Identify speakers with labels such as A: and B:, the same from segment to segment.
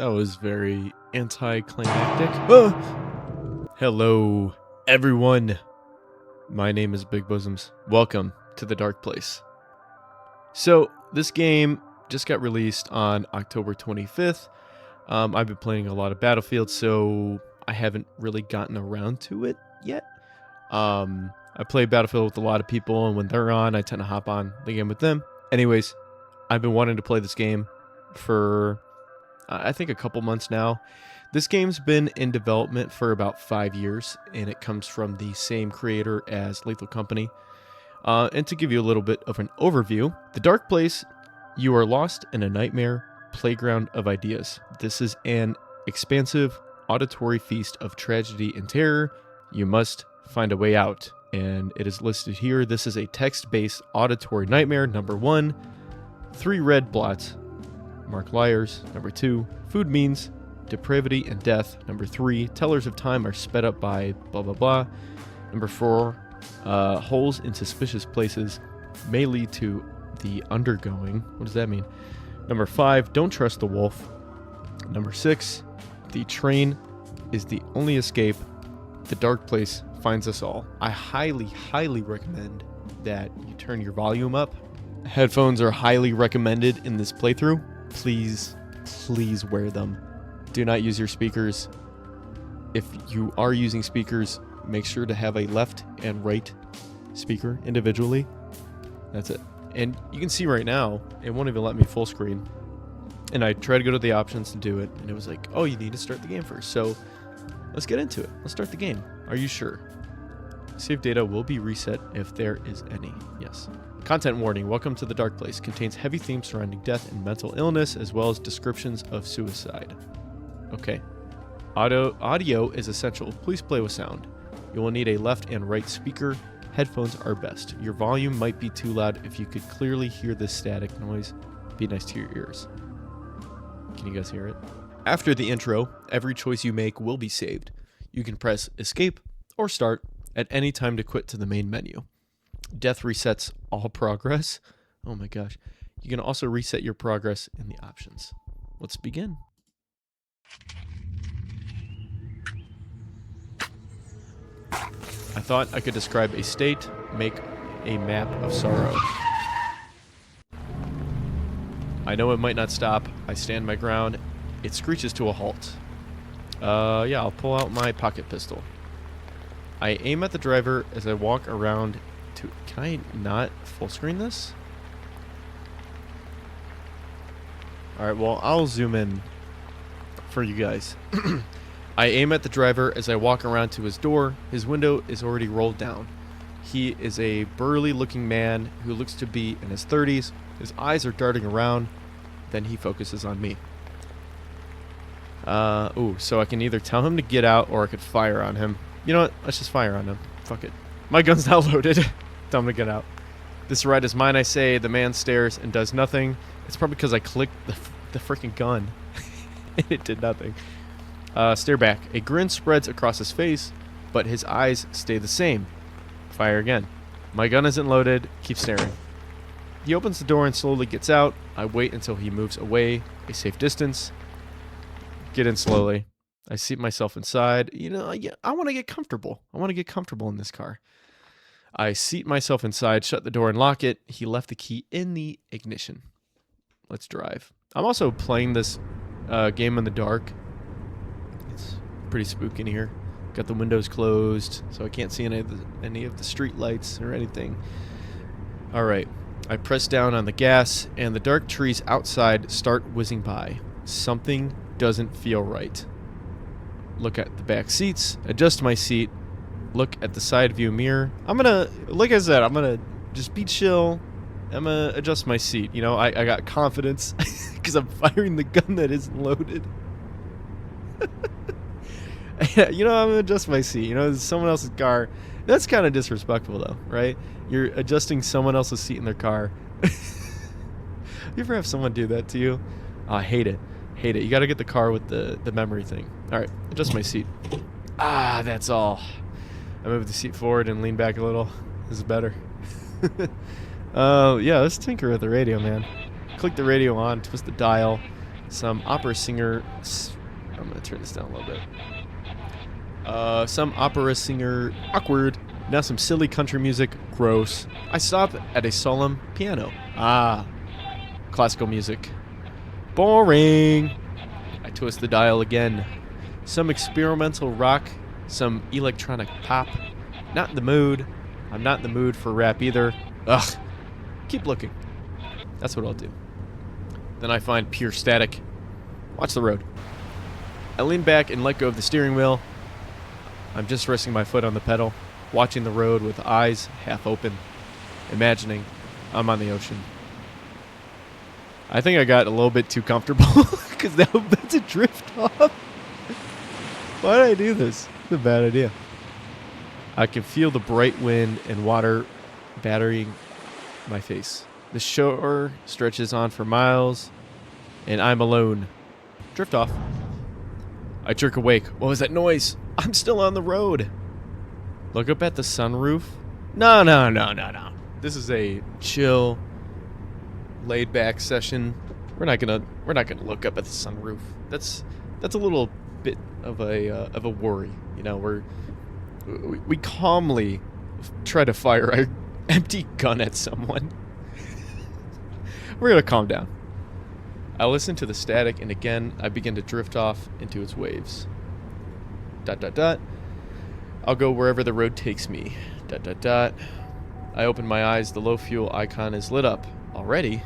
A: That was very anticlimactic. Ah! Hello, everyone. My name is Big Bosoms. Welcome to the Dark Place. So, this game just got released on October 25th. I've been playing a lot of Battlefield, so I haven't really gotten around to it yet. I play Battlefield with a lot of people, and when they're on, I tend to hop on the game with them. Anyways, I've been wanting to play this game for I think a couple months now. This game's been in development for about 5 years, and it comes from the same creator as Lethal Company. And to give you a little bit of an overview, The Dark Place, you are lost in a nightmare playground of ideas. This is an expansive auditory feast of tragedy and terror. You must find a way out, and it is listed here. This is a text-based auditory nightmare. Number 1, 3 red blots mark liars. Number 2, food means depravity and death. Number 3, tellers of time are sped up by blah blah blah. Number 4, holes in suspicious places may lead to the undergoing. What does that mean? Number 5, don't trust the wolf. Number 6, the train is the only escape. The Dark Place finds us all. I highly recommend that you turn your volume up. Headphones are highly recommended in this playthrough. Please wear them. Do not use your speakers. If you are using speakers, make sure to have a left and right speaker individually. That's it. And you can see right now, it won't even let me full screen. And I tried to go to the options to do it, and it was like, oh, you need to start the game first. So let's get into it. Let's start the game. Are you sure? Save data will be reset if there is any. Yes. Content warning. Welcome to the Dark Place. Contains heavy themes surrounding death and mental illness, as well as descriptions of suicide. Okay. Audio is essential. Please play with sound. You will need a left and right speaker. Headphones are best. Your volume might be too loud. If you could clearly hear this static noise, be nice to your ears. Can you guys hear it? After the intro, every choice you make will be saved. You can press escape or start at any time to quit to the main menu. Death resets all progress. Oh my gosh. You can also reset your progress in the options. Let's begin. I thought I could describe a state, make a map of sorrow. I know it might not stop. I stand my ground. It screeches to a halt. Yeah, I'll pull out my pocket pistol. I aim at the driver as I walk around to... Can I not full screen this? Alright, well, I'll zoom in for you guys. I aim at the driver as I walk around to his door. His window is already rolled down. He is a burly looking man who looks to be in his 30s. His eyes are darting around. Then he focuses on me. So I can either tell him to get out or I could fire on him. You know what? Let's just fire on him. Fuck it. My gun's not loaded. Tell him to get out. This ride is mine, I say. The man stares and does nothing. It's probably because I clicked the freaking gun. And it did nothing. Stare back. A grin spreads across his face, but his eyes stay the same. Fire again. My gun isn't loaded. Keep staring. He opens the door and slowly gets out. I wait until he moves away a safe distance. Get in slowly. I seat myself inside. You know, I want to get comfortable. I want to get comfortable in this car. I seat myself inside, shut the door, and lock it. He left the key in the ignition. Let's drive. I'm also playing this game in the dark. It's pretty spooky in here. Got the windows closed, so I can't see any of the street lights or anything. All right. I press down on the gas, and the dark trees outside start whizzing by. Something doesn't feel right. Look at the back seats, adjust my seat, look at the side view mirror. Like I said, I'm gonna just be chill. I'm gonna adjust my seat. You know, I got confidence because I'm firing the gun that isn't loaded. You know, I'm gonna adjust my seat. You know, it's someone else's car. That's kind of disrespectful, though, right? You're adjusting someone else's seat in their car. You ever have someone do that to you? Oh, I hate it. Hate it. You got to get the car with the memory thing. All right, adjust my seat. Ah, that's all. I move the seat forward and lean back a little. This is better. Yeah, let's tinker with the radio, man. Click the radio on, twist the dial. some opera singer. I'm gonna turn this down a little bit. Some opera singer. Awkward. Now some silly country music. Gross. I stop at a solemn piano. Ah, classical music. Boring. I twist the dial again. Some experimental rock. Some electronic pop. Not in the mood. I'm not in the mood for rap either. Ugh. Keep looking. That's what I'll do. Then I find pure static. Watch the road. I lean back and let go of the steering wheel. I'm just resting my foot on the pedal, watching the road with eyes half open, imagining I'm on the ocean. I think I got a little bit too comfortable because now I'm about to drift off. Why did I do this? It's a bad idea. I can feel the bright wind and water battering my face. The shore stretches on for miles, and I'm alone. Drift off. I jerk awake. What was that noise? I'm still on the road. Look up at the sunroof. No. This is a chill, laid-back session. We're not gonna look up at the sunroof. That's a little bit of a worry. You know, we calmly try to fire an empty gun at someone. We're gonna calm down. I listen to the static, and again, I begin to drift off into its waves. ... I'll go wherever the road takes me. ... I open my eyes. The low fuel icon is lit up already.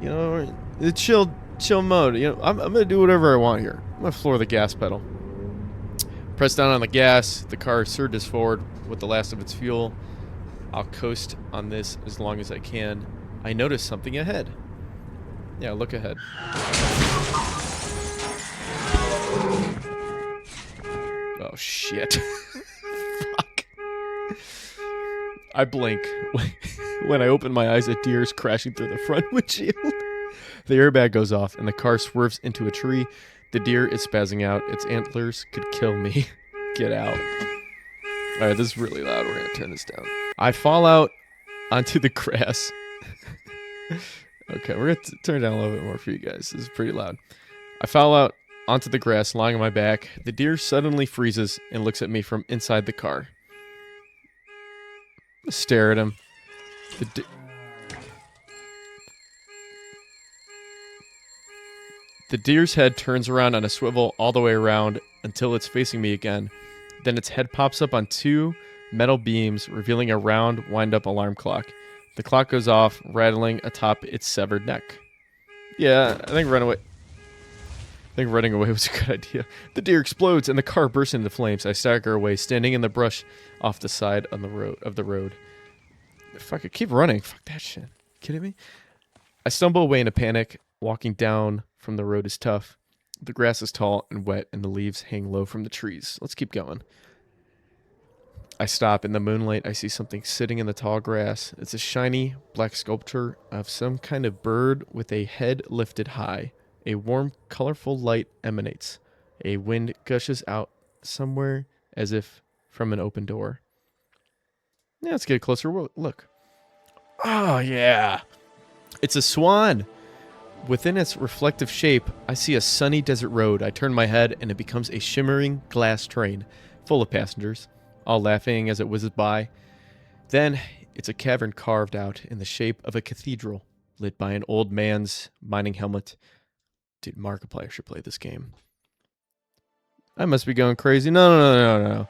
A: You know, the chill mode. You know, I'm gonna do whatever I want here. I'm gonna floor the gas pedal. Press down on the gas. The car surges forward with the last of its fuel. I'll coast on this as long as I can. I notice something ahead. Yeah, look ahead. Oh, shit. Fuck. I blink. When I open my eyes, a deer is crashing through the front windshield. The airbag goes off, and the car swerves into a tree. The deer is spazzing out. Its antlers could kill me. Get out. Alright, this is really loud. We're gonna turn this down. I fall out onto the grass. Okay, we're gonna turn it down a little bit more for you guys. This is pretty loud. I fall out onto the grass, lying on my back. The deer suddenly freezes and looks at me from inside the car. I stare at him. The deer's head turns around on a swivel all the way around until it's facing me again. Then its head pops up on two metal beams, revealing a round, wind-up alarm clock. The clock goes off, rattling atop its severed neck. Yeah, I think running away was a good idea. The deer explodes, and the car bursts into flames. I stagger away, standing in the brush off the side of the road. Fuck it, keep running. Fuck that shit. Kidding me? I stumble away in a panic. Walking down from the road is tough. The grass is tall and wet, and the leaves hang low from the trees. Let's keep going. I stop. In the moonlight, I see something sitting in the tall grass. It's a shiny black sculpture of some kind of bird with a head lifted high. A warm, colorful light emanates. A wind gushes out somewhere as if from an open door. Yeah, let's get a closer look. Oh, yeah. It's a swan. Within its reflective shape, I see a sunny desert road. I turn my head, and it becomes a shimmering glass train, full of passengers, all laughing as it whizzes by. Then, it's a cavern carved out in the shape of a cathedral, lit by an old man's mining helmet. Dude, Markiplier should play this game. I must be going crazy. No.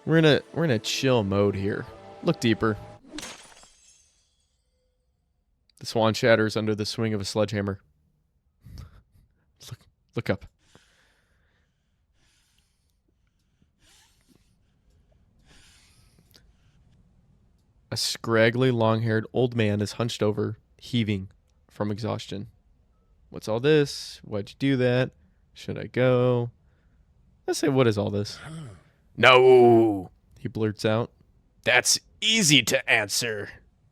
A: We're in a chill mode here. Look deeper. The swan shatters under the swing of a sledgehammer. Look up. A scraggly, long-haired old man is hunched over, heaving from exhaustion. What's all this? Why'd you do that? Should I go? I say, what is all this? No, he blurts out. That's easy to answer.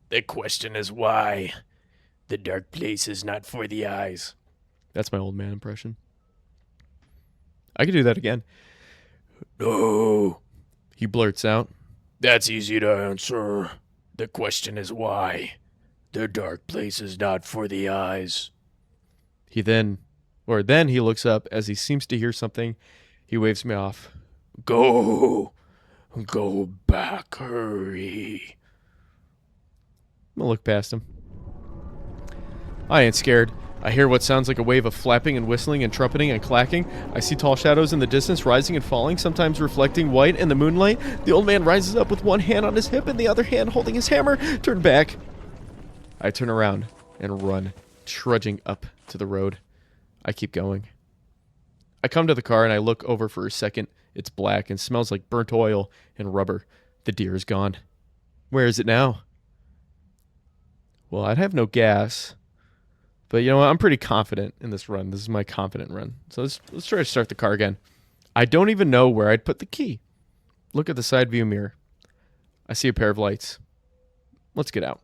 A: The question is why. The dark place is not for the eyes. That's my old man impression. I could do that again. No, he blurts out. That's easy to answer. The question is why.
B: The dark place is not for the eyes.
A: Then he looks up as he seems to hear something. He waves me off.
B: Go back, hurry.
A: I'm gonna look past him. I ain't scared. I hear what sounds like a wave of flapping and whistling and trumpeting and clacking. I see tall shadows in the distance rising and falling, sometimes reflecting white in the moonlight. The old man rises up with one hand on his hip and the other hand holding his hammer. Turn back. I turn around and run, trudging up to the road. I keep going. I come to the car and I look over for a second. It's black and smells like burnt oil and rubber. The deer is gone. Where is it now? Well, I'd have no gas. But you know what? I'm pretty confident in this run. This is my confident run. So let's try to start the car again. I don't even know where I'd put the key. Look at the side view mirror. I see a pair of lights. Let's get out.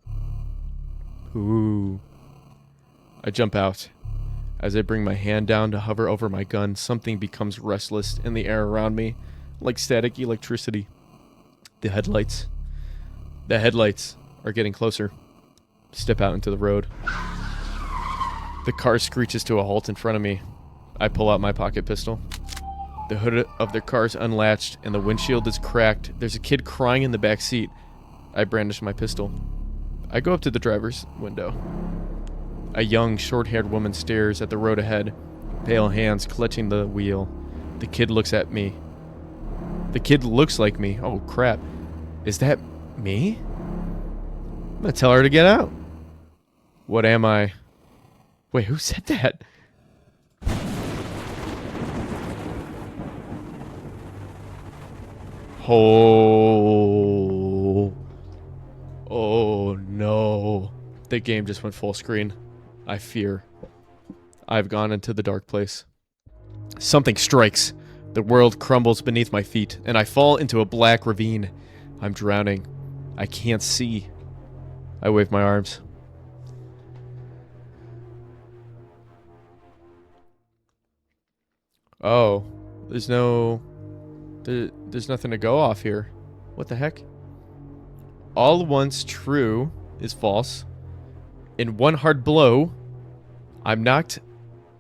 A: Ooh. I jump out. As I bring my hand down to hover over my gun, something becomes restless in the air around me, like static electricity. The headlights are getting closer. Step out into the road. The car screeches to a halt in front of me. I pull out my pocket pistol. The hood of the car's unlatched and the windshield is cracked. There's a kid crying in the back seat. I brandish my pistol. I go up to the driver's window. A young, short-haired woman stares at the road ahead, pale hands clutching the wheel. The kid looks at me. The kid looks like me. Oh, crap. Is that me? I'm gonna tell her to get out. What am I? Wait, who said that? Oh no. The game just went full screen. I fear. I've gone into the dark place. Something strikes. The world crumbles beneath my feet, and I fall into a black ravine. I'm drowning. I can't see. I wave my arms. Oh, there's nothing to go off here. What the heck? All once true is false. In one hard blow, I'm knocked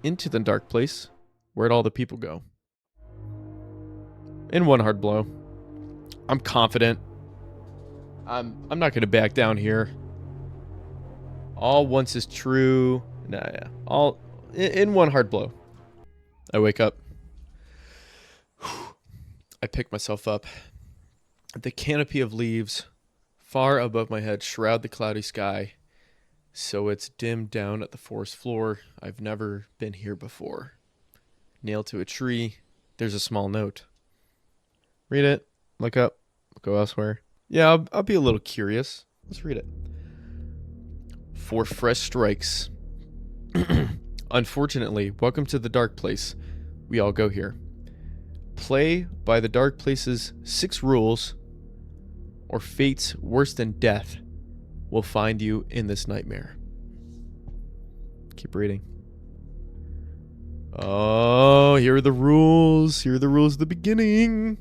A: into the dark place. Where'd all the people go? In one hard blow. I'm confident. I'm not gonna back down here. All once is true. All in one hard blow. I wake up. I pick myself up. The canopy of leaves far above my head shroud the cloudy sky, so it's dimmed down at the forest floor. I've never been here before. Nailed to a tree, there's a small note. Read it, look up, go elsewhere. Yeah, I'll be a little curious. Let's read it. For fresh strikes. Unfortunately, welcome to the dark place. We all go here. Play by the dark place's 6 rules, or fates worse than death will find you in this nightmare. Keep reading. Oh, here are the rules. Here are the rules at the beginning.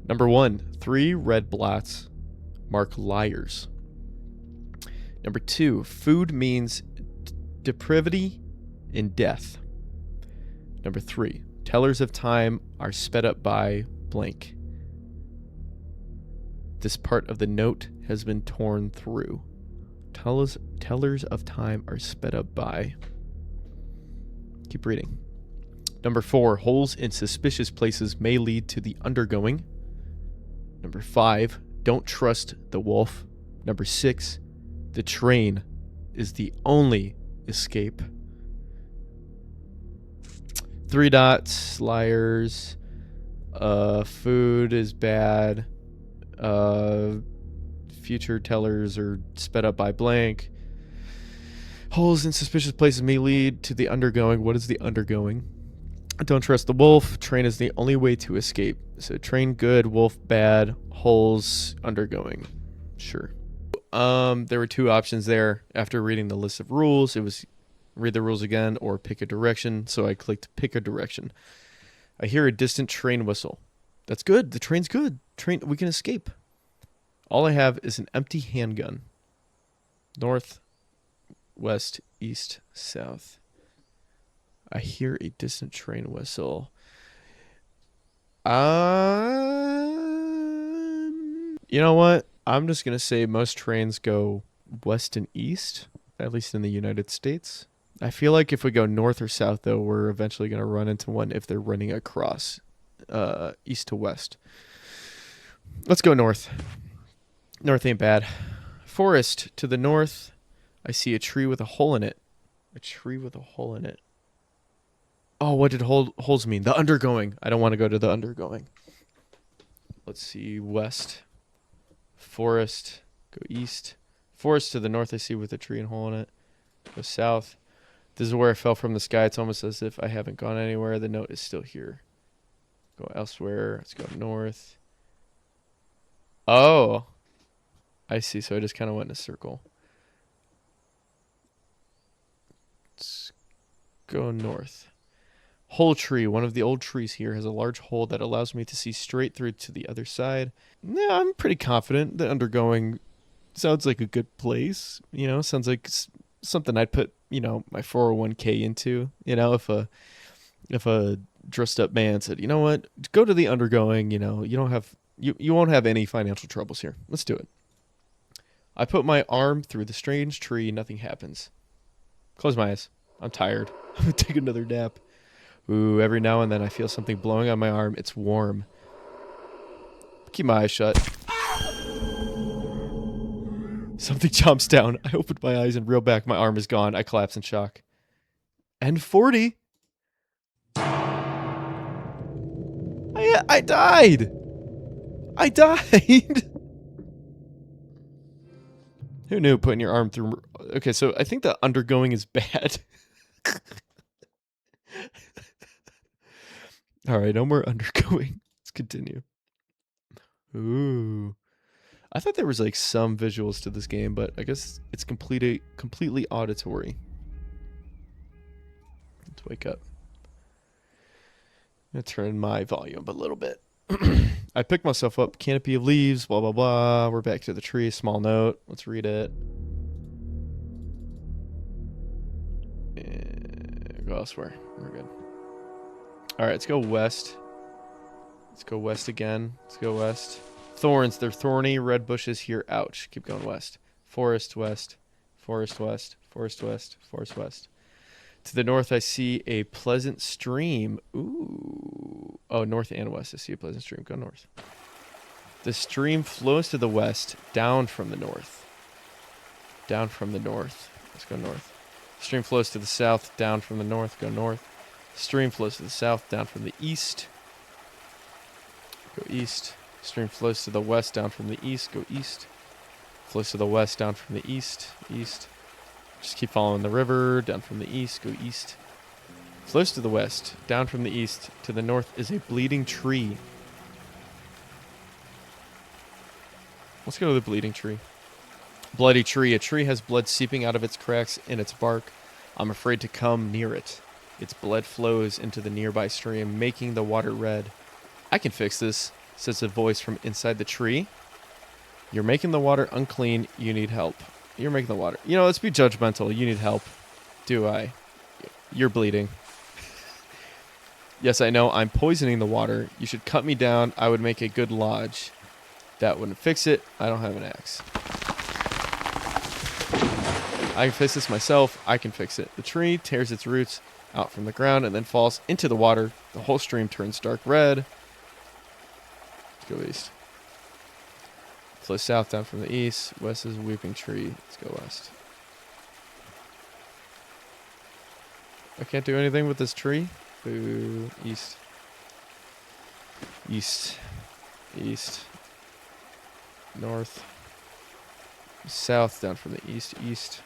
A: Number 1, 3 red blots mark liars. Number 2, food means depravity in death. Number 3, tellers of time are sped up by blank. This part of the note has been torn through. Tellers of time are sped up by. Keep reading. Number 4, holes in suspicious places may lead to the undergoing. Number 5, don't trust the wolf. Number 6, the train is the only escape. 3 dots, liars. Food is bad. Future tellers are sped up by blank. Holes in suspicious places may lead to the undergoing. What is the undergoing? Don't trust the wolf. Train is the only way to escape. So train good, wolf bad, holes undergoing. Sure. There were 2 options there. After reading the list of rules, it was read the rules again or pick a direction. So I clicked pick a direction. I hear a distant train whistle. That's good. The train's good. We can escape. All I have is an empty handgun. North, west, east, south. I hear a distant train whistle. You know what? I'm just going to say most trains go west and east, at least in the United States. I feel like if we go north or south, though, we're eventually going to run into one if they're running across east to west. Let's go north. North ain't bad. Forest to the north. I see a tree with a hole in it. A tree with a hole in it. Oh, what did holes mean? The undergoing. I don't want to go to the undergoing. Let's see. West. Forest. Go east. Forest to the north I see with a tree and hole in it. Go south. This is where I fell from the sky. It's almost as if I haven't gone anywhere. The note is still here. Go elsewhere. Let's go north. Oh. I see. So I just kind of went in a circle. Let's go north. Hole tree. One of the old trees here has a large hole that allows me to see straight through to the other side. Yeah, I'm pretty confident that undergoing sounds like a good place. You know, sounds like something I'd put, you know, my 401k into. You know, if a dressed up man said, you know what, go to the undergoing. You know, you don't have you won't have any financial troubles here. Let's do it. I put my arm through the strange tree. Nothing happens. Close my eyes. I'm tired. I'm gonna take another nap. Ooh, every now and then I feel something blowing on my arm. It's warm. Keep my eyes shut. Something jumps down. I opened my eyes and reel back. My arm is gone. I collapse in shock. And 40. I died. I died. Who knew putting your arm through... Okay, so I think the undergoing is bad. All right, no more undergoing. Let's continue. Ooh. I thought there was like some visuals to this game, but I guess it's completely auditory. Let's wake up. I'm going to turn my volume up a little bit. I picked myself up. Canopy of leaves, blah, blah, blah. We're back to the tree. Small note. Let's read it. Go elsewhere. We're good. All right, let's go west. Let's go west again. Let's go west. Thorns. They're thorny. Red bushes here. Ouch. Keep going west. Forest west. Forest west. Forest west. Forest west. To the north, I see a pleasant stream. Ooh. Oh, north and west. I see a pleasant stream. Go north. The stream flows to the west, down from the north. Down from the north. Let's go north. Stream flows to the south, down from the north. Go north. Stream flows to the south, down from the east. Go east. Stream flows to the west, down from the east. Go east. Flows to the west, down from the east. East. Just keep following the river, down from the east. Go east. Flows to the west, down from the east. To the north is a bleeding tree. Let's go to the bleeding tree. Bloody tree. A tree has blood seeping out of its cracks in its bark. I'm afraid to come near it. Its blood flows into the nearby stream, making the water red. I can fix this, says a voice from inside the tree. You're making the water unclean. You need help. You're making the water. You know, let's be judgmental. You need help. Do I? You're bleeding. Yes, I know. I'm poisoning the water. You should cut me down. I would make a good lodge. That wouldn't fix it. I don't have an axe. I can fix this myself. I can fix it. The tree tears its roots out from the ground and then falls into the water. The whole stream turns dark red. Let's go east. Flows south down from the east. West is a weeping tree. Let's go west. I can't do anything with this tree. Boo. East. East. East. North. South down from the east. East.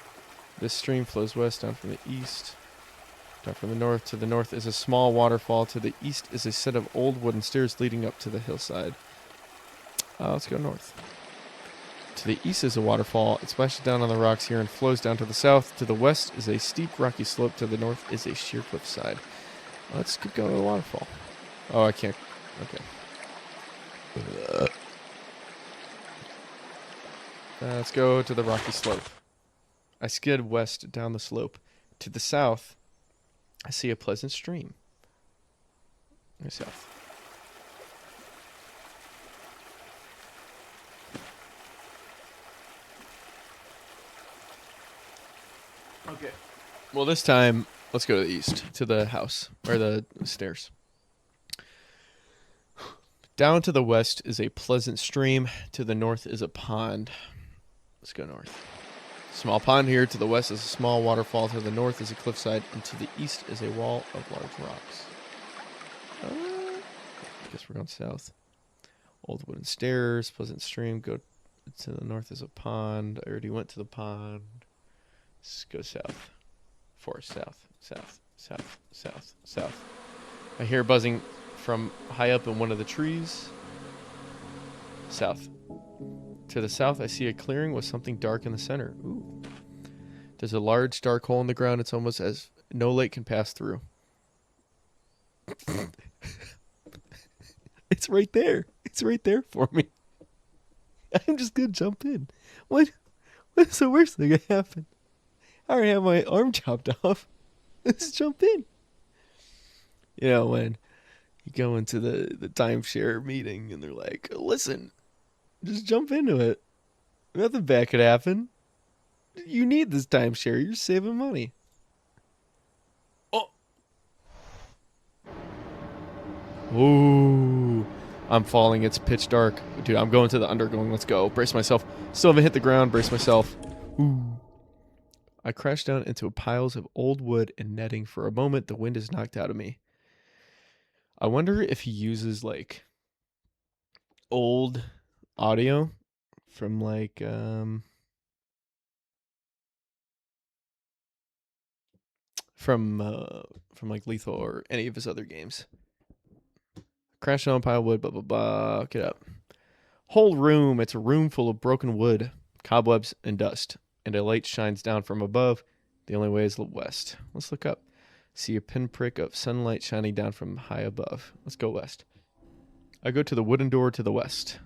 A: This stream flows west down from the east. Down from the north. To the north is a small waterfall. To the east is a set of old wooden stairs leading up to the hillside. Let's go north. To the east is a waterfall. It splashes down on the rocks here and flows down to the south. To the west is a steep rocky slope. To the north is a sheer cliffside. Let's keep going to the waterfall. Oh, I can't. Okay. Let's go to the rocky slope. I skid west down the slope. To the south, I see a pleasant stream. South. Okay. Well, this time, let's go to the east, to the house, or the stairs. Down to the west is a pleasant stream. To the north is a pond. Let's go north. Small pond here. To the west is a small waterfall. To the north is a cliffside. And to the east is a wall of large rocks. I guess we're going south. Old wooden stairs, pleasant stream. Go to the north is a pond. I already went to the pond. Let's go south. Forest, south, south, south, south, south. I hear buzzing from high up in one of the trees. South. To the south, I see a clearing with something dark in the center. Ooh. There's a large dark hole in the ground. It's almost as no light can pass through. It's right there. It's right there for me. I'm just gonna jump in. What's the worst thing that can happen? I already have my arm chopped off. Let's jump in. You know, when you go into the timeshare meeting and they're like, listen, just jump into it. Nothing bad could happen. You need this timeshare. You're saving money. Oh. Ooh. I'm falling. It's pitch dark. Dude, I'm going to the undergoing. Let's go. Brace myself. Still haven't hit the ground. Brace myself. Ooh. I crash down into piles of old wood and netting. For a moment, the wind is knocked out of me. I wonder if he uses, like, old audio from, like, like, Lethal or any of his other games. Crash down pile of wood, blah, blah, blah. Get up. Whole room. It's a room full of broken wood, cobwebs, and dust. And a light shines down from above. The only way is west. Let's look up. See a pinprick of sunlight shining down from high above. Let's go west. I go to the wooden door to the west.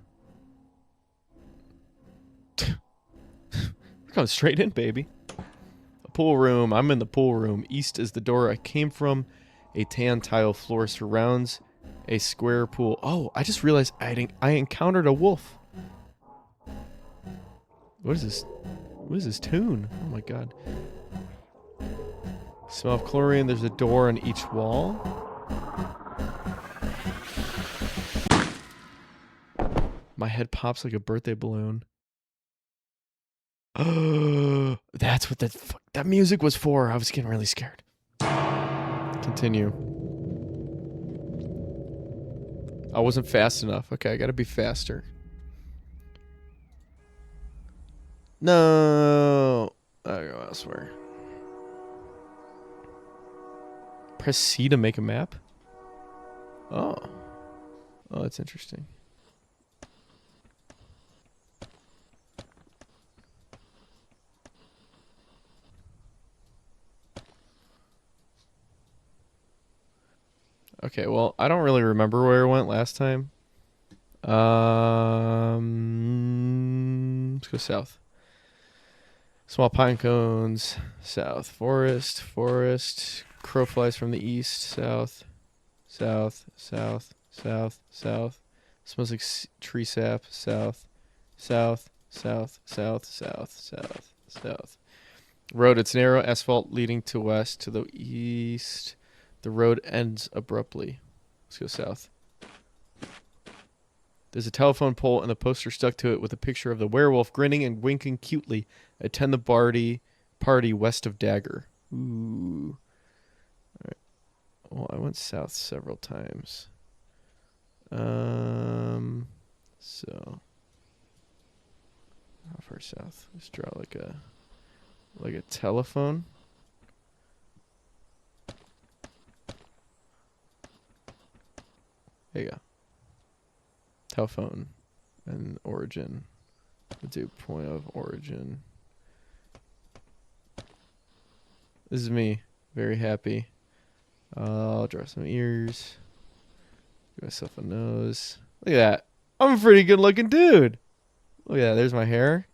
A: We're going straight in, baby. A pool room. I'm in the pool room. East is the door I came from. A tan tile floor surrounds a square pool. Oh, I just realized I encountered a wolf. What is this? What is this tune? Oh my god. Smell of chlorine. There's a door on each wall. My head pops like a birthday balloon. Oh, that's what that music was for. I was getting really scared. Continue. I wasn't fast enough. Okay, I gotta be faster. No. I go elsewhere. Press C to make a map? Oh. Oh, that's interesting. Okay, well, I don't really remember where I went last time. Let's go south. Small pine cones, south. Forest. Crow flies from the east, south. South. Smells like tree sap, south. Road, it's narrow, asphalt leading to west. To the east, the road ends abruptly. Let's go south. There's a telephone pole and a poster stuck to it with a picture of the werewolf grinning and winking cutely. Attend the party west of Dagger. Ooh. All right. Well, I went south several times. So how far south? Let's draw like a telephone. There you go. Telephone and origin. We'll do point of origin. This is me. Very happy. I'll draw some ears. Give myself a nose. Look at that. I'm a pretty good looking dude. Look at that. There's my hair.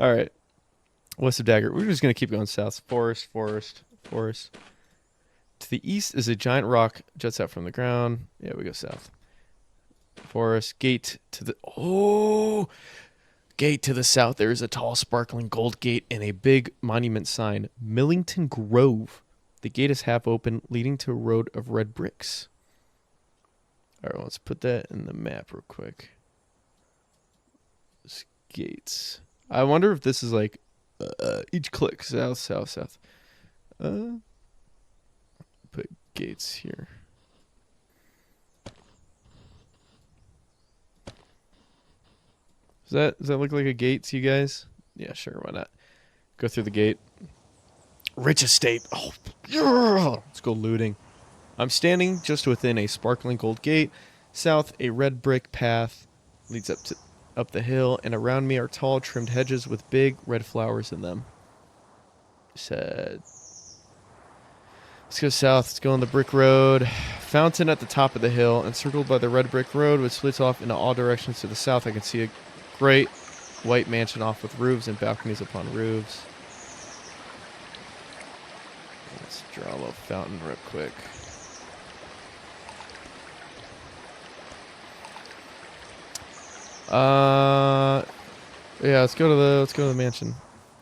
A: All right. West of Dagger. We're just going to keep going south. Forest, forest, forest. To the east is a giant rock juts out from the ground. Yeah, we go south. Forest. Gate to the... Oh! Gate to the south. There is a tall, sparkling gold gate and a big monument sign. Millington Grove. The gate is half open, leading to a road of red bricks. All right, let's put that in the map real quick. Gates. I wonder if this is like each click. South, south, south. Put gates here. Does that look like a gate to you guys? Yeah, sure, why not? Go through the gate. Rich estate. Oh, yeah. Let's go looting. I'm standing just within a sparkling gold gate. South, a red brick path leads up the hill, and around me are tall, trimmed hedges with big red flowers in them. Said, let's go south. Let's go on the brick road. Fountain at the top of the hill, encircled by the red brick road, which splits off in all directions to the south. I can see a great white mansion off with roofs and balconies upon roofs. Let's draw a little fountain real quick. Yeah, let's go to the mansion.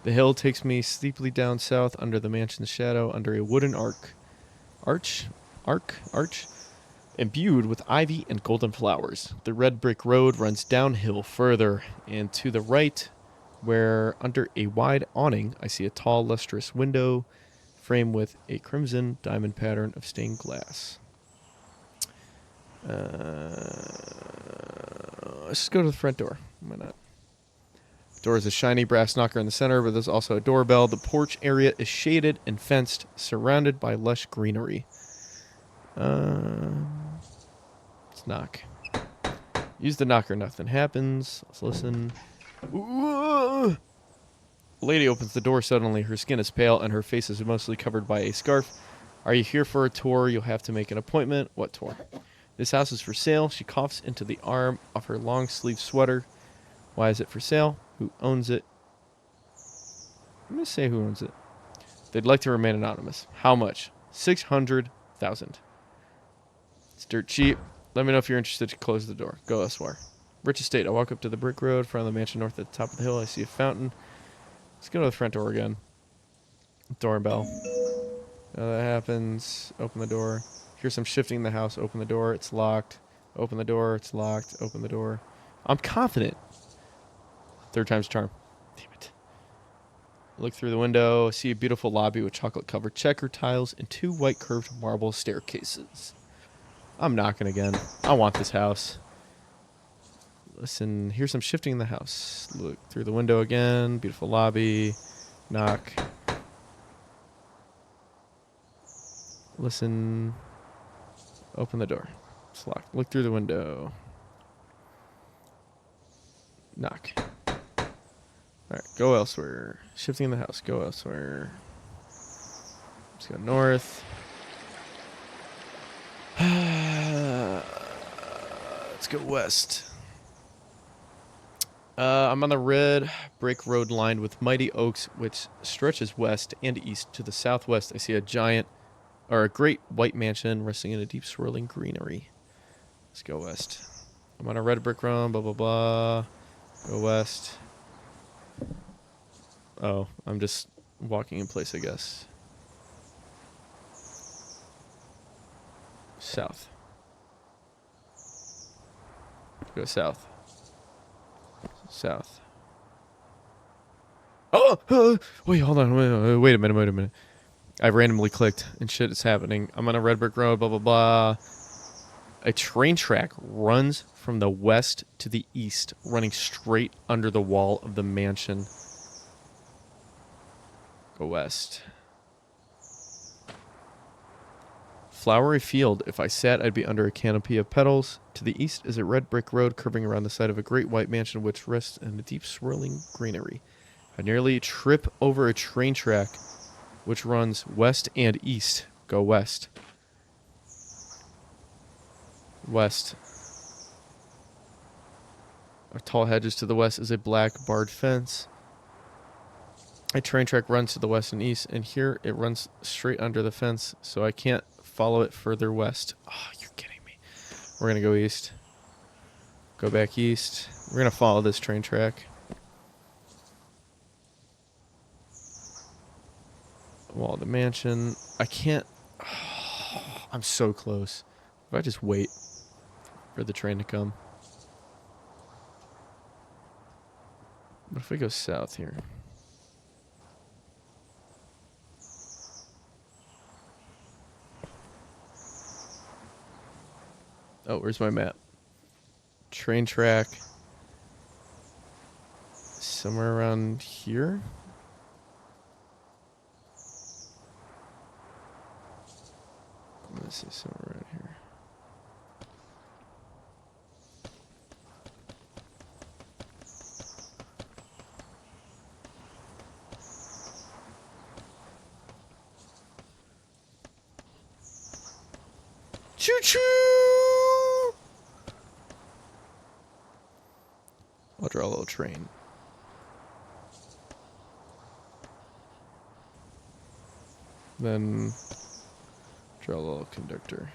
A: The hill takes me steeply down south under the mansion's shadow, under a wooden arch, imbued with ivy and golden flowers. The red brick road runs downhill further, and to the right, where under a wide awning, I see a tall, lustrous window framed with a crimson diamond pattern of stained glass. Let's just go to the front door. Why not? The door is a shiny brass knocker in the center, but there's also a doorbell. The porch area is shaded and fenced, surrounded by lush greenery. Let's knock. Use the knocker, nothing happens. Let's listen. Ooh! A lady opens the door suddenly. Her skin is pale and her face is mostly covered by a scarf. Are you here for a tour? You'll have to make an appointment. What tour? This house is for sale. She coughs into the arm of her long-sleeve sweater. Why is it for sale? Who owns it? I'm going to say who owns it. They'd like to remain anonymous. How much? $600,000. It's dirt cheap. Let me know if you're interested to close the door. Go elsewhere. Rich estate. I walk up to the brick road, front of the mansion north at the top of the hill. I see a fountain. Let's go to the front door again. Doorbell. That happens. Open the door. Hear some shifting in the house. Open the door. It's locked. Open the door. It's locked. Open the door. I'm confident. Third time's charm. Damn it. Look through the window. See a beautiful lobby with chocolate-covered checker tiles and 2 white curved marble staircases. I'm knocking again. I want this house. Listen. Hear some shifting in the house. Look through the window again. Beautiful lobby. Knock. Listen. Open the door. It's locked. Look through the window. Knock. Alright, go elsewhere. Shifting in the house. Go elsewhere. Let's go north. Let's go west. I'm on the red brick road lined with mighty oaks, which stretches west and east. To the southwest, I see a great white mansion resting in a deep swirling greenery. Let's go west. I'm on a red brick road, blah, blah, blah. Go west. Oh, I'm just walking in place, I guess. South. Go south. South. Oh! Wait, hold on. Wait a minute. I randomly clicked and shit is happening. I'm on a red brick road, blah, blah, blah. A train track runs from the west to the east, running straight under the wall of the mansion. Go west. Flowery field. If I sat, I'd be under a canopy of petals. To the east is a red brick road curving around the side of a great white mansion which rests in a deep swirling greenery. I nearly trip over a train track which runs west and east. Go west. West. Our tall hedges to the west is a black barred fence. A train track runs to the west and east, and here it runs straight under the fence, so I can't follow it further west. Oh, you're kidding me. We're going to go east. Go back east. We're going to follow this train track. Wall of the mansion. I can't. Oh, I'm so close. If I just wait for the train to come. What if we go south here? Oh, where's my map? Train track. Somewhere around here? Let's see, somewhere around here. Choo-choo! I'll draw a little train. Then draw a little conductor.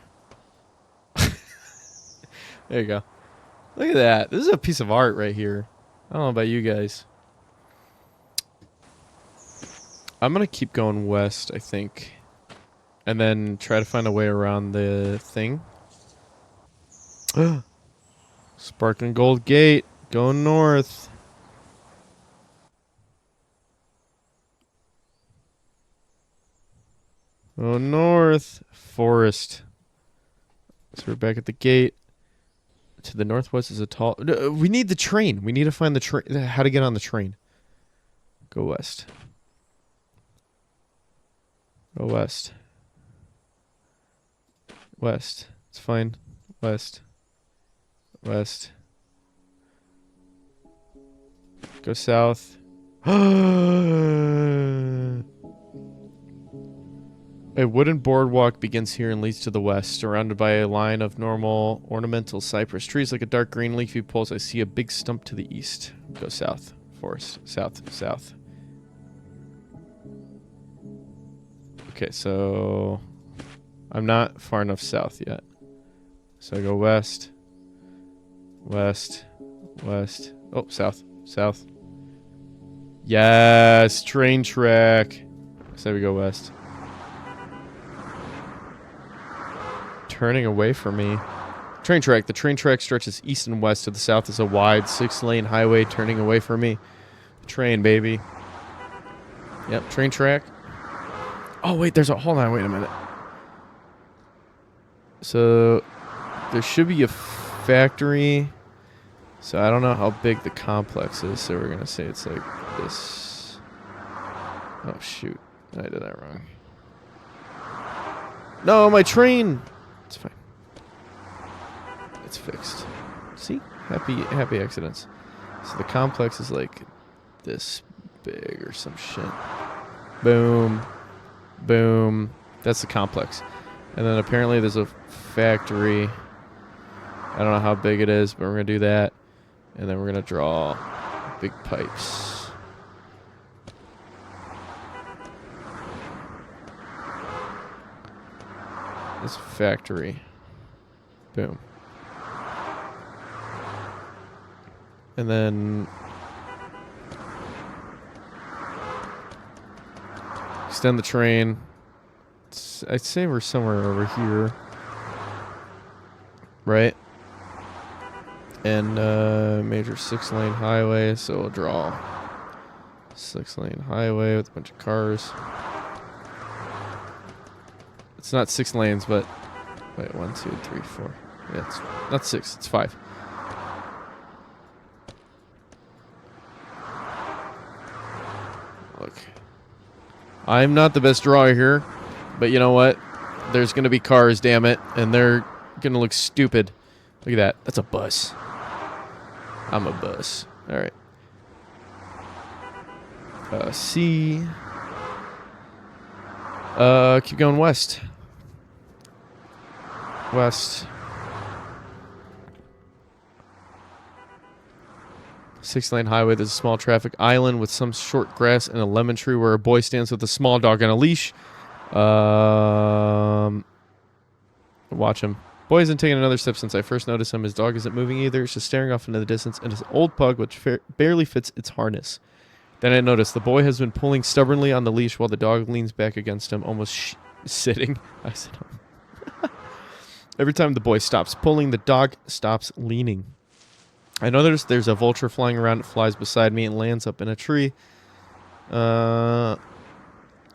A: There you go. Look at that. This is a piece of art right here. I don't know about you guys. I'm going to keep going west, I think. And then try to find a way around the thing. Sparkling Gold Gate. Going north. Oh, north. Forest. So we're back at the gate. To the northwest is a tall... we need the train. We need to find the train. How to get on the train. Go west. Go west. West. It's fine. West. West. Go south. A wooden boardwalk begins here and leads to the west, surrounded by a line of normal ornamental cypress trees like a dark green leafy poles. I see a big stump to the east. Go south. Forest. South. South. Okay, so I'm not far enough south yet. So I go west. West. West. Oh, south. South. Yes, train track. So we go west. Turning away from me. Train track. The train track stretches east and west. To the south is a wide 6-lane highway turning away from me. Train, baby. Yep, train track. Oh, wait, there's a... Hold on, wait a minute. So, there should be a factory. So, I don't know how big the complex is. So, we're going to say it's like this. Oh, shoot. I did that wrong. No, my train! It's fine. It's fixed. See? Happy accidents. So, the complex is like this big or some shit. Boom. Boom. That's the complex. And then apparently there's a factory. I don't know how big it is, but we're going to do that. And then we're going to draw big pipes. This factory. Boom. And then extend the train. I'd say we're somewhere over here. Right? And major 6-lane highway, so we'll draw 6-lane highway with a bunch of cars. It's not 6 lanes, but wait, 1, 2, 3, 4. Yeah, it's not 6, it's 5. Look. I'm not the best drawer here, but you know what? There's going to be cars, damn it, and they're going to look stupid. Look at that. That's a bus. I'm a bus. All right. C. Keep going west. West. 6-lane highway. There's a small traffic island with some short grass and a lemon tree where a boy stands with a small dog on a leash. Watch him. Boy isn't taking another step since I first noticed him. His dog isn't moving either. It's just staring off into the distance, and his old pug, which barely fits its harness. Then I noticed the boy has been pulling stubbornly on the leash while the dog leans back against him, almost sitting. I sit on. Every time the boy stops pulling, the dog stops leaning. I noticed there's a vulture flying around. It flies beside me and lands up in a tree. I'll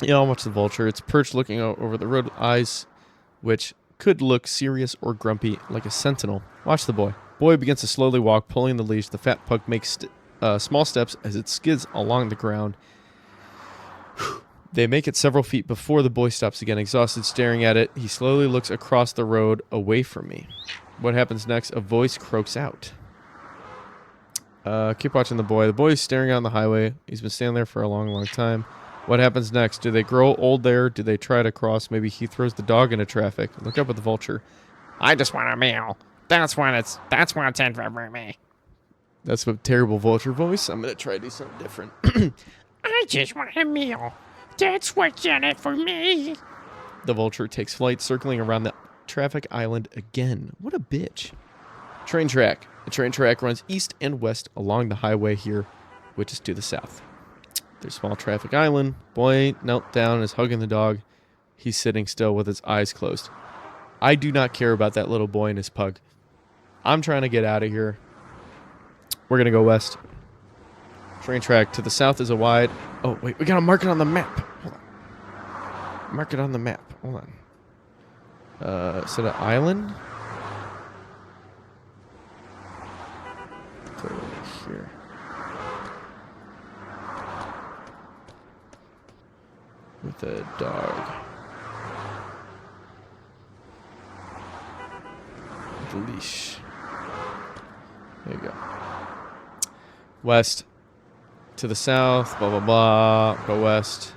A: watch the vulture. It's perched looking out over the road with eyes which could look serious or grumpy like a sentinel. Watch the boy. Boy begins to slowly walk, pulling the leash. The fat pug makes small steps as it skids along the ground. They make it several feet before the boy stops again, exhausted, staring at it. He slowly looks across the road away from me. What happens next? A voice croaks out. Keep watching the boy. The boy is staring on the highway. He's been standing there for a long, long time. What happens next? Do they grow old there? Do they try to cross? Maybe he throws the dog into traffic. Look up at the vulture.
C: I just want a meal. That's what's in for me.
A: That's a terrible vulture voice. I'm going to try to do something different.
C: I just want a meal. That's what's in it for me.
A: The vulture takes flight, circling around the traffic island again. What a bitch. Train track. The train track runs east and west along the highway here, which is to the south. There's a small traffic island. Boy knelt down and is hugging the dog. He's sitting still with his eyes closed. I do not care about that little boy and his pug. I'm trying to get out of here. We're going to go west. Train track. To the south is a wide... Oh, wait. We got to mark it on the map. Hold on. Mark it on the map. Hold on. Is it an island? Put it over here. With a dog. With a leash. There you go. West. To the south. Blah, blah, blah. Go west.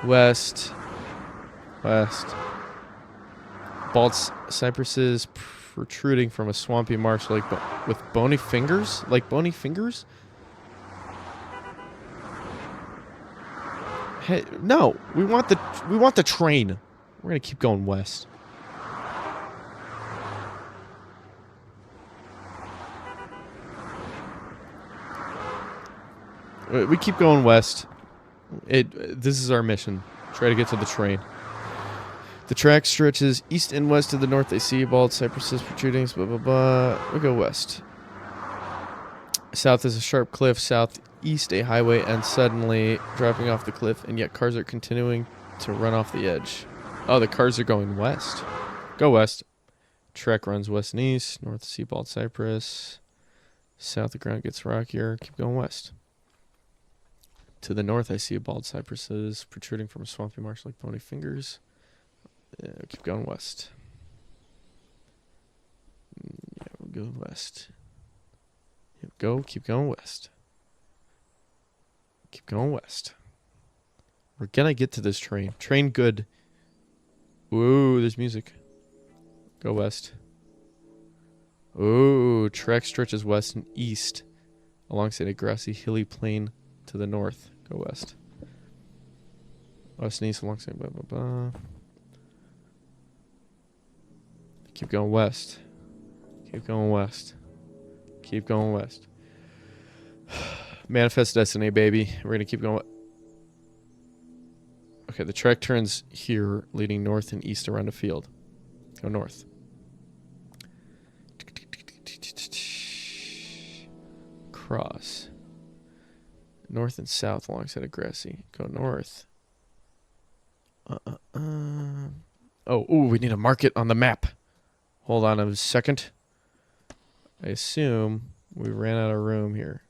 A: West. West. Bald cypresses protruding from a swampy marsh like with bony fingers? Like bony fingers? Hey, no, we want the train. We're gonna keep going west. We keep going west. This is our mission. Try to get to the train. The track stretches east and west to the north. They see bald cypresses protruding. Blah blah blah. We go west. South is a sharp cliff. Southeast a highway, and suddenly dropping off the cliff, and yet cars are continuing to run off the edge. Oh, the cars are going west. Go west. Trek runs west and east. North see bald cypress. South the ground gets rockier. Keep going west. To the north, I see a bald cypresses protruding from a swampy marsh like bony fingers. Keep going west. Yeah, we'll go west. Keep going west. Keep going west. We're gonna get to this train. Train good. Ooh, there's music. Go west. Ooh, track stretches west and east alongside a grassy, hilly plain to the north. Go west. West and east alongside blah, blah, blah. Keep going west. Keep going west. Keep going west. Manifest destiny, baby. We're going to keep going. Okay, the track turns here, leading north and east around a field. Go north. Cross. North and south alongside a grassy. Go north. Oh, we need to mark it on the map. Hold on a second. I assume we ran out of room here.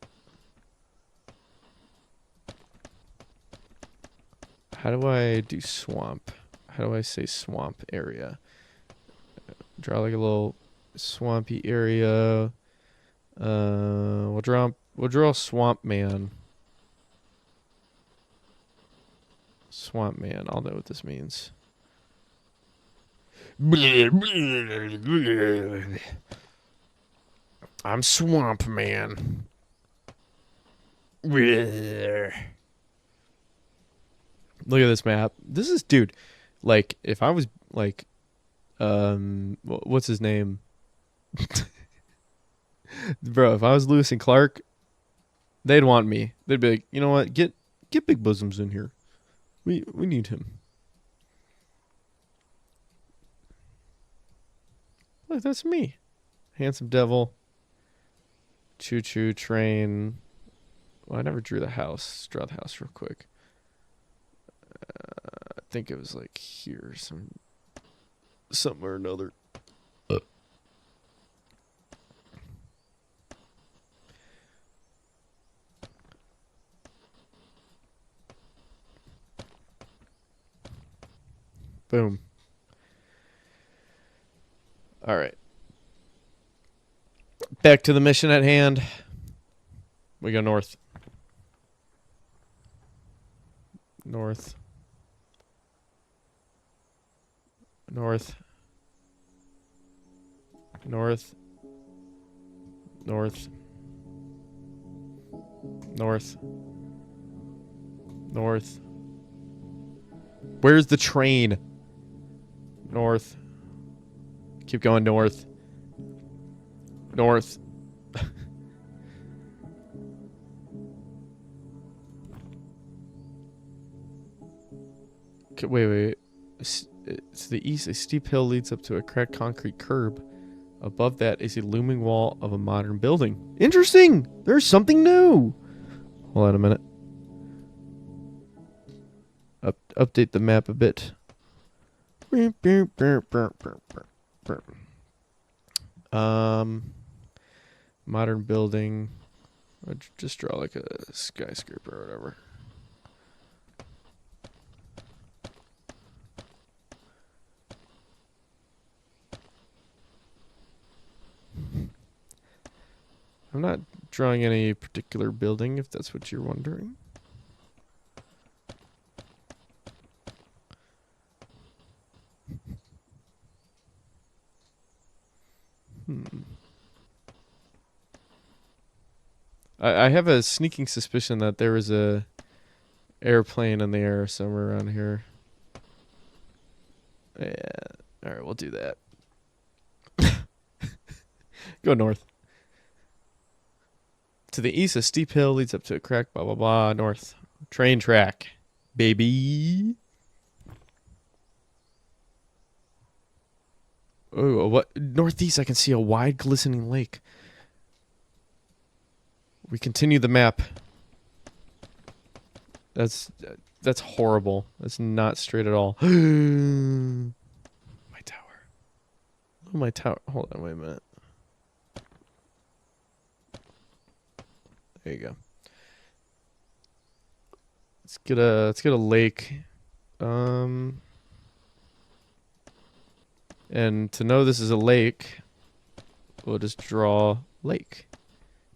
A: How do I do swamp? How do I say swamp area? Draw like a little swampy area. We'll draw swamp man. Swamp man. I'll know what this means.
B: I'm Swamp Man. Bleh.
A: Look at this map. This is, dude, like, if I was, like, what's his name? Bro, if I was Lewis and Clark, they'd want me. They'd be like, you know what? Get Big Bosoms in here. We need him. Look, that's me. Handsome Devil. Choo Choo Train. Well, I never drew the house. Let's draw the house real quick. I think it was like here, somewhere or another. Boom. All right. Back to the mission at hand. We go north. North. North. North. North. North. North. Where's the train? North. Keep going north. North. Okay, wait. To the east, a steep hill leads up to a cracked concrete curb. Above that is a looming wall of a modern building. Interesting! There's something new! Hold on a minute. Update the map a bit. Modern building. I'll just draw like a skyscraper or whatever. I'm not drawing any particular building, if that's what you're wondering. I have a sneaking suspicion that there is a airplane in the air somewhere around here. Yeah. Alright, we'll do that. Go north. To the east, a steep hill leads up to a crack, blah, blah, blah. North. Train track. Baby. Oh, what? Northeast, I can see a wide, glistening lake. We continue the map. That's horrible. That's not straight at all. My tower. Oh, my tower. Hold on, wait a minute. There you go. Let's get a lake. And to know this is a lake, we'll just draw lake.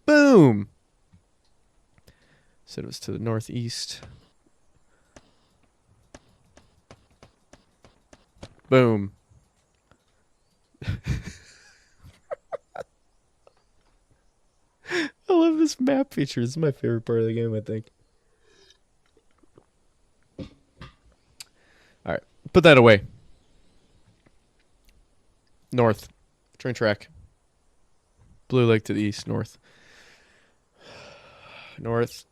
A: Boom. Said it was to the northeast. Boom. I love this map feature. This is my favorite part of the game, I think. Alright. Put that away. North. Train track. Blue Lake to the east. North. North.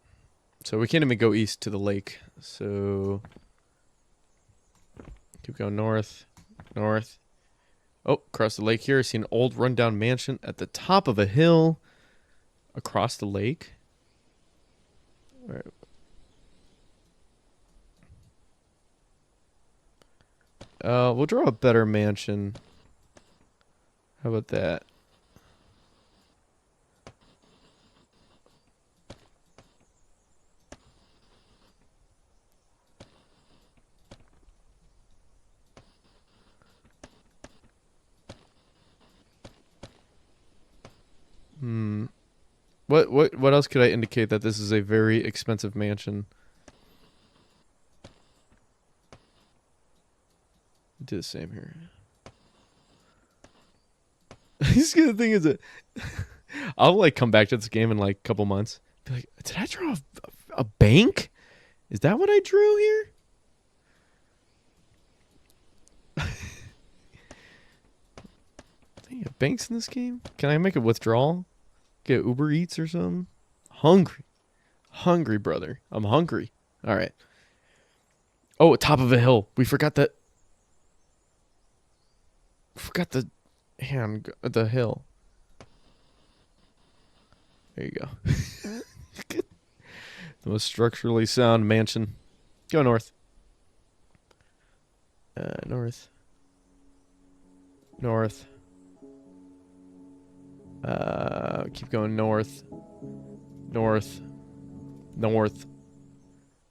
A: So we can't even go east to the lake. So keep going north. North. Oh, across the lake here. I see an old rundown mansion at the top of a hill. Across the lake. All right. We'll draw a better mansion. How about that? What else could I indicate that this is a very expensive mansion? Do the same here. The thing is that I'll like come back to this game in like a couple months. Be like, did I draw a bank? Is that what I drew here? You have banks in this game? Can I make a withdrawal? Get Uber Eats or something? Hungry, brother. I'm hungry. All right. Oh, top of a hill. We forgot that. Forgot the hill. There you go. The most structurally sound mansion. Go north. North. Keep going north.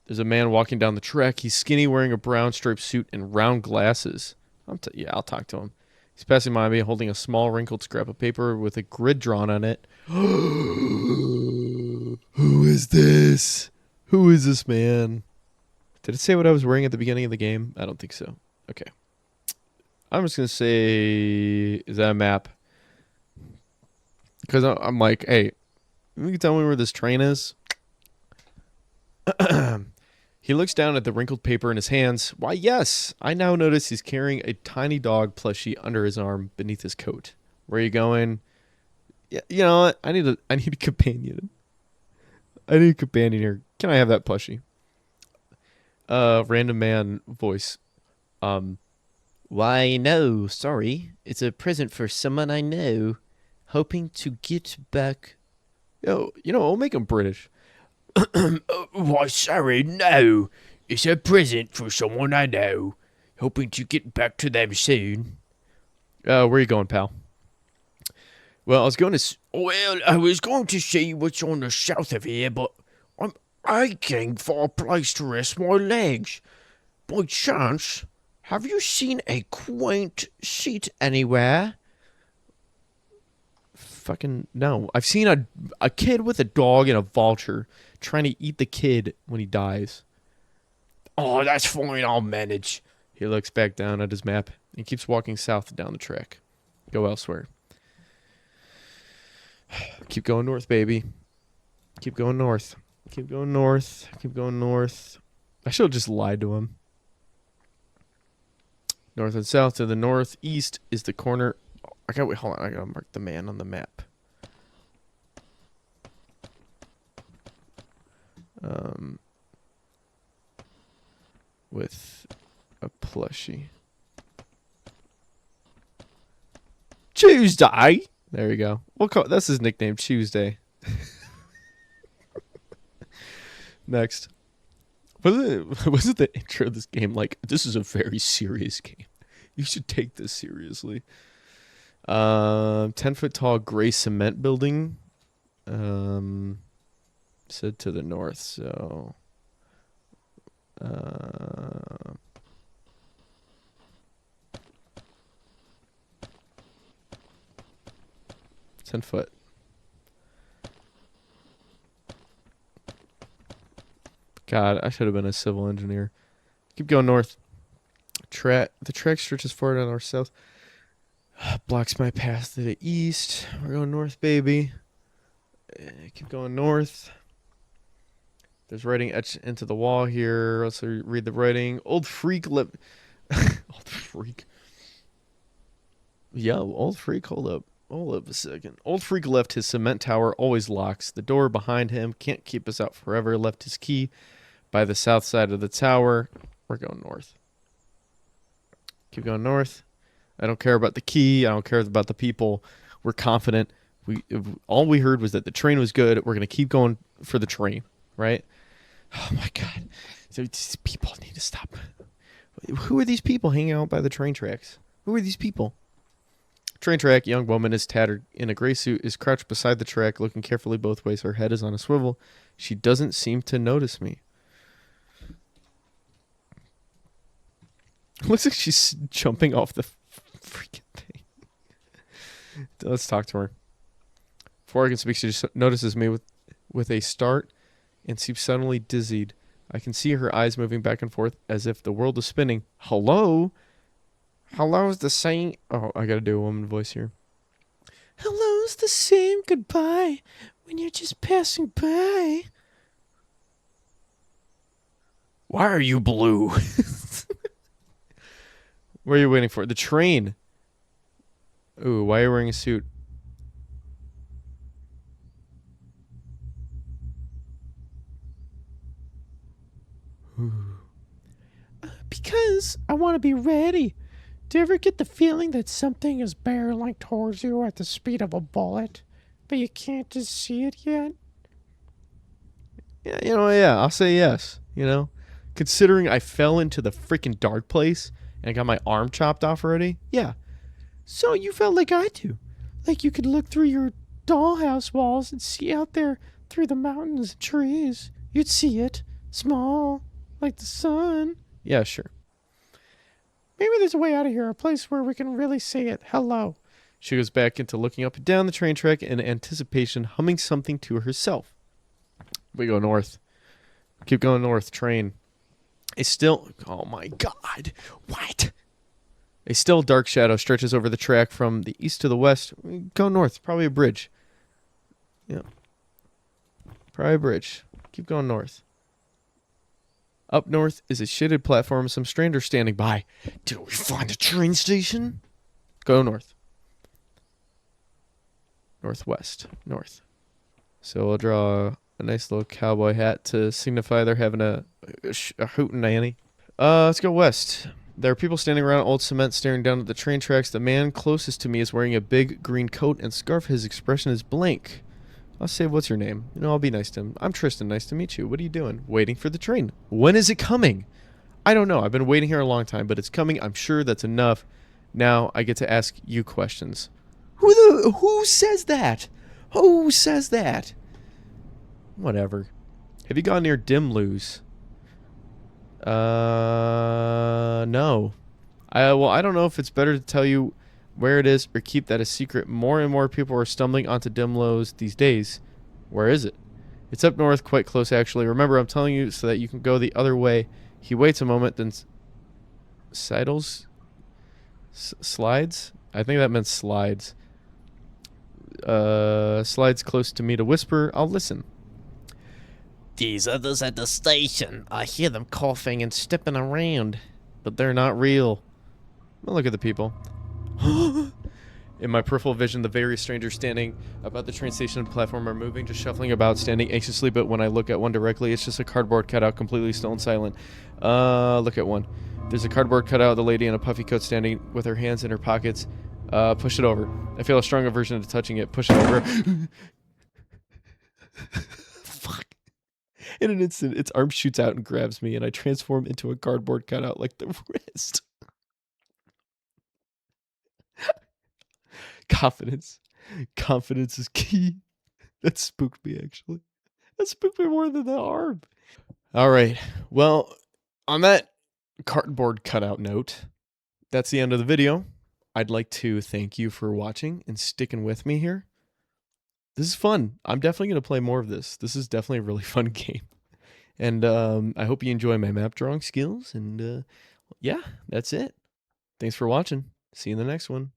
A: There's a man walking down the track. He's skinny, wearing a brown striped suit and round glasses. I'll talk to him. He's passing by me, holding a small wrinkled scrap of paper with a grid drawn on it. Who is this? Who is this man? Did it say what I was wearing at the beginning of the game? I don't think so. Okay. I'm just going to say, is that a map? Because I'm like, hey, you can tell me where this train is? He looks down at the wrinkled paper in his hands. Why, yes. I now notice he's carrying a tiny dog plushie under his arm beneath his coat. Where are you going? Yeah, you know what? I need a companion. I need a companion here. Can I have that plushie? Random man voice.
D: Why, no, sorry. It's a present for someone I know. Hoping to get back.
A: I'll make him British.
B: Why, sorry, no. It's a present for someone I know. Hoping to get back to them soon.
A: Where are you going, pal? Well, I was going
B: to see what's on the south of here, but I'm aching for a place to rest my legs. By chance, have you seen a quaint seat anywhere?
A: Fucking no. I've seen a kid with a dog and a vulture trying to eat the kid when he dies.
B: Oh, that's fine. I'll manage.
A: He looks back down at his map and keeps walking south down the track. Go elsewhere. Keep going north, baby. Keep going north. I should have just lied to him. North and south. To the northeast is the corner. Hold on. I gotta mark the man on the map. With a plushie. Tuesday. There you go. That's his nickname, Tuesday. Next. Wasn't the intro of this game like, this is a very serious game. You should take this seriously. 10-foot tall gray cement building. Said to the north, so 10 foot. God, I should have been a civil engineer. Keep going north. The track stretches forward on our south. Blocks my path to the east. We're going north, baby. Keep going north. There's writing etched into the wall here. Let's read the writing. Old freak Old freak. Yo, old freak, hold up a second. Old freak left his cement tower, always locks. The door behind him, can't keep us out forever. Left his key by the south side of the tower. We're going north. Keep going north. I don't care about the key. I don't care about the people. We're confident. All we heard was that the train was good. We're going to keep going for the train, right? Oh, my God. These people need to stop. Who are these people hanging out by the train tracks? Who are these people? Train track, young woman is tattered in a gray suit, is crouched beside the track, looking carefully both ways. Her head is on a swivel. She doesn't seem to notice me. Looks like she's jumping off the freaking thing. Let's talk to her. Before I can speak, she just notices me with a start and seems suddenly dizzied. I can see her eyes moving back and forth as if the world is spinning. Hello? Hello is the saying... Oh, I gotta do a woman voice here.
D: Hello's the same goodbye when you're just passing by.
B: Why are you blue?
A: What are you waiting for? The train. Ooh, why are you wearing a suit?
C: Because I want to be ready. Do you ever get the feeling that something is barreling towards you at the speed of a bullet, but you can't just see it yet?
A: Yeah, yeah, I'll say yes. Considering I fell into the freaking dark place and I got my arm chopped off already. Yeah.
C: So you felt like I do. Like you could look through your dollhouse walls and see out there through the mountains and trees. You'd see it, small, like the sun.
A: Yeah, sure.
C: Maybe there's a way out of here, a place where we can really see it. Hello.
A: She goes back into looking up and down the train track in anticipation, humming something to herself. We go north. Keep going north, train. It's still... Oh my god. What? A still dark shadow stretches over the track from the east to the west. Go north. Probably a bridge. Yeah. Probably a bridge. Keep going north. Up north is a shaded platform. Some strangers standing by. Did we find a train station? Go north. Northwest. North. So we'll draw a nice little cowboy hat to signify they're having a hootenanny. Let's go west. There are people standing around old cement staring down at the train tracks. The man closest to me is wearing a big green coat and scarf. His expression is blank. I'll say, what's your name? I'll be nice to him. I'm Tristan. Nice to meet you. What are you doing? Waiting for the train. When is it coming? I don't know. I've been waiting here a long time, but it's coming. I'm sure that's enough. Now I get to ask you questions. Who says that? Who says that? Whatever. Have you gone near Dimloos? No. I don't know if it's better to tell you where it is or keep that a secret. More and more people are stumbling onto Dimloos these days. Where is it? It's up north, quite close actually. Remember, I'm telling you so that you can go the other way. He waits a moment, then sidles? Slides? I think that meant slides. Slides close to me to whisper. I'll listen.
D: These others at the station. I hear them coughing and stepping around. But they're not real. Well, look at the people. In my peripheral vision, the various strangers standing about the train station platform are moving, just shuffling about, standing anxiously, but when I look at one directly, it's just a cardboard cutout, completely still and silent. Look at one. There's a cardboard cutout of the lady in a puffy coat standing with her hands in her pockets. Push it over. I feel a strong aversion to touching it. Push it over. Fuck. In an instant, its arm shoots out and grabs me, and I transform into a cardboard cutout like the rest. Confidence. Confidence is key. That spooked me, actually. That spooked me more than the arm. All right. Well, on that cardboard cutout note, that's the end of the video. I'd like to thank you for watching and sticking with me here. This is fun. I'm definitely going to play more of this. This is definitely a really fun game. And I hope you enjoy my map drawing skills. And yeah, that's it. Thanks for watching. See you in the next one.